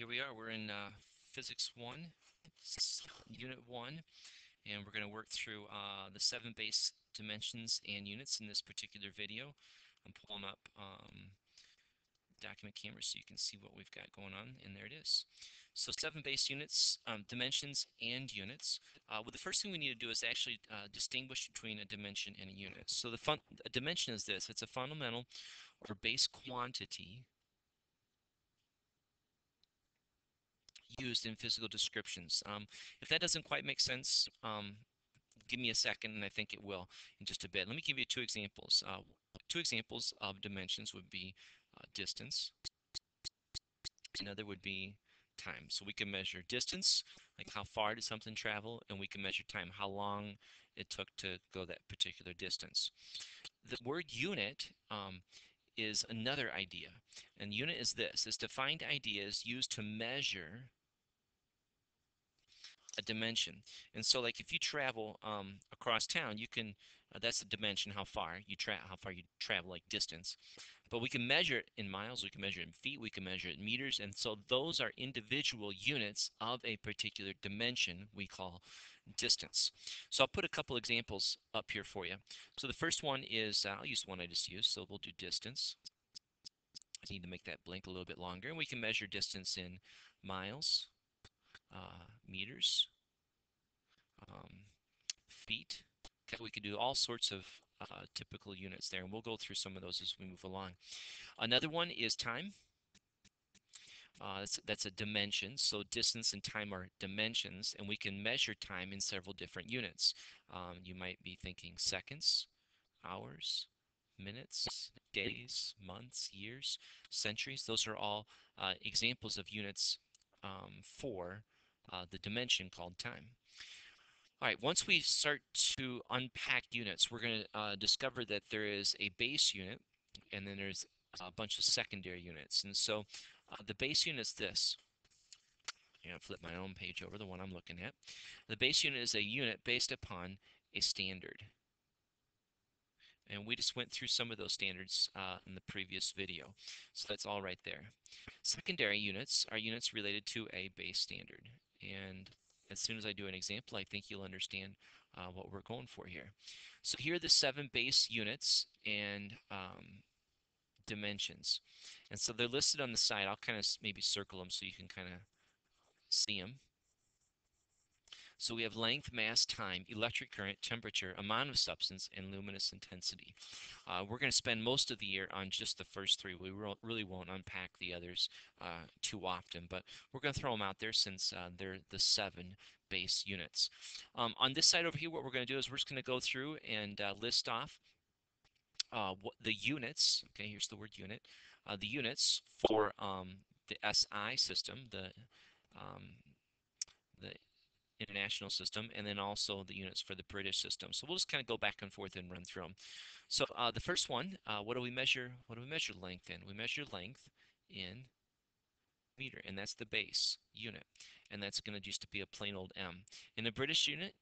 here we are. We're in Physics 1, Unit 1, and we're going to work through the 7 base dimensions and units in this particular video. I'm pulling up document camera so you can see what we've got going on, and there it is. So 7 base units, dimensions and units. Well, the first thing we need to do is actually distinguish between a dimension and a unit. So a dimension is this. It's a fundamental or base quantity used in physical descriptions. If that doesn't quite make sense, give me a second and I think it will in just a bit. Let me give you two examples. Two examples of dimensions would be distance. Another would be time. So we can measure distance, like how far did something travel, and we can measure time, how long it took to go that particular distance. The word unit is another idea. And unit is this, is defined ideas used to measure a dimension. And so like if you travel across town, you can that's a dimension, how far you travel, like distance. But we can measure it in miles, we can measure it in feet, we can measure it in meters, and so those are individual units of a particular dimension we call distance. So I'll put a couple examples up here for you. So the first one is I'll use one I just used, so we'll do distance. I need to make that blink a little bit longer, and we can measure distance in miles, meters, um, feet. Okay, we could do all sorts of typical units there, and we'll go through some of those as we move along. Another one is time. That's a dimension, so distance and time are dimensions, and we can measure time in several different units. You might be thinking seconds, hours, minutes, days, months, years, centuries. Those are all examples of units for the dimension called time. All right, once we start to unpack units, we're going to discover that there is a base unit, and then there's a bunch of secondary units. And so the base unit is this. I'm going to flip my own page over, the one I'm looking at. The base unit is a unit based upon a standard. And we just went through some of those standards in the previous video. So that's all right there. Secondary units are units related to a base standard. And as soon as I do an example, I think you'll understand what we're going for here. So here are the 7 base units and dimensions. And so they're listed on the side. I'll kind of maybe circle them so you can kind of see them. So we have length, mass, time, electric current, temperature, amount of substance, and luminous intensity. We're going to spend most of the year on just the first 3. We really won't unpack the others too often, but we're going to throw them out there since they're the 7 base units. On this side over here, what we're going to do is we're just going to go through and list off the units. Okay, here's the word unit. The units for the SI system, the international system, and then also the units for the British system. So we'll just kind of go back and forth and run through them. So the first one, what do we measure? What do we measure length in? We measure length in meter, and that's the base unit, and that's going to just be a plain old M. In the British unit,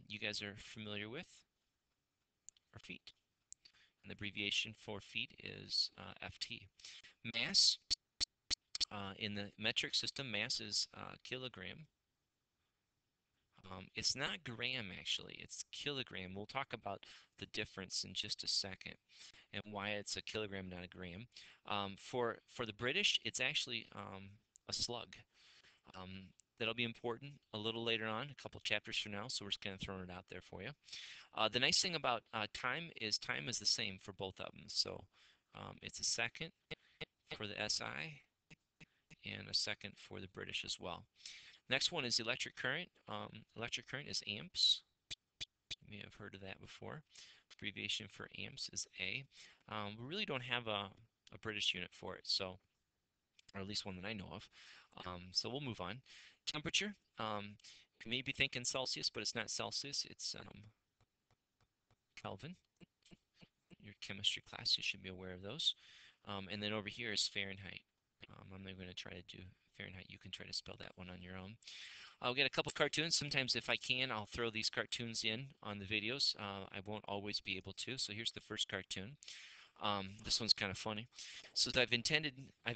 you guys are familiar with are feet, and the abbreviation for feet is FT. Mass in the metric system, mass is kilogram. It's not gram, actually. It's kilogram. We'll talk about the difference in just a second and why it's a kilogram, not a gram. For the British, it's actually a slug. Um, that'll be important a little later on, a couple chapters from now, so we're just kind of throwing it out there for you. The nice thing about time is the same for both of them. So it's a second for the SI and a second for the British as well. Next one is electric current. Electric current is amps. You may have heard of that before. Abbreviation for amps is A. We really don't have a British unit for it, so, or at least one that I know of. So we'll move on. Temperature. You may be thinking Celsius, but it's not Celsius. It's Kelvin. Your chemistry class, you should be aware of those. And then over here is Fahrenheit. I'm not going to try to do Fahrenheit. You can try to spell that one on your own. I'll get a couple cartoons. Sometimes if I can, I'll throw these cartoons in on the videos. I won't always be able to. So here's the first cartoon. This one's kind of funny. So I've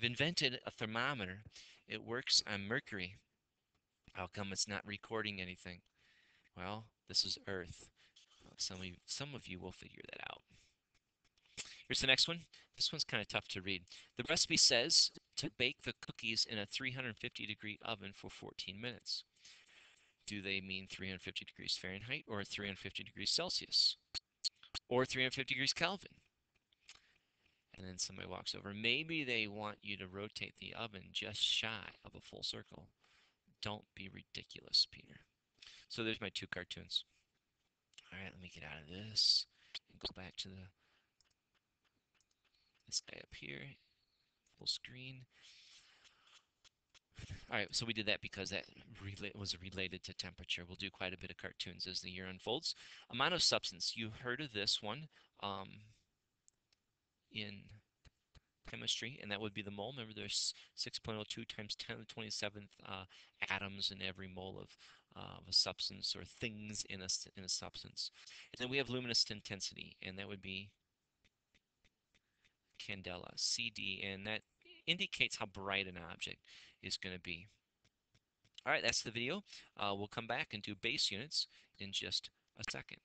invented a thermometer, It works on Mercury. How come it's not recording anything? Well, this is Earth. Some of you will figure that out. Here's the next one. This one's kind of tough to read. The recipe says to bake the cookies in a 350-degree oven for 14 minutes. Do they mean 350 degrees Fahrenheit or 350 degrees Celsius or 350 degrees Kelvin? And then somebody walks over. Maybe they want you to rotate the oven just shy of a full circle. Don't be ridiculous, Peter. So there's my two cartoons. All right, let me get out of this and go back to this guy up here, full screen. All right, so we did that because that was related to temperature. We'll do quite a bit of cartoons as the year unfolds. Amount of substance. You heard of this one in chemistry, and that would be the mole. Remember, there's 6.02 times 10 to the 27th atoms in every mole of a substance or things in a substance. And then we have luminous intensity, and that would be candela, CD, and that indicates how bright an object is going to be. All right, that's the video. We'll come back and do base units in just a second.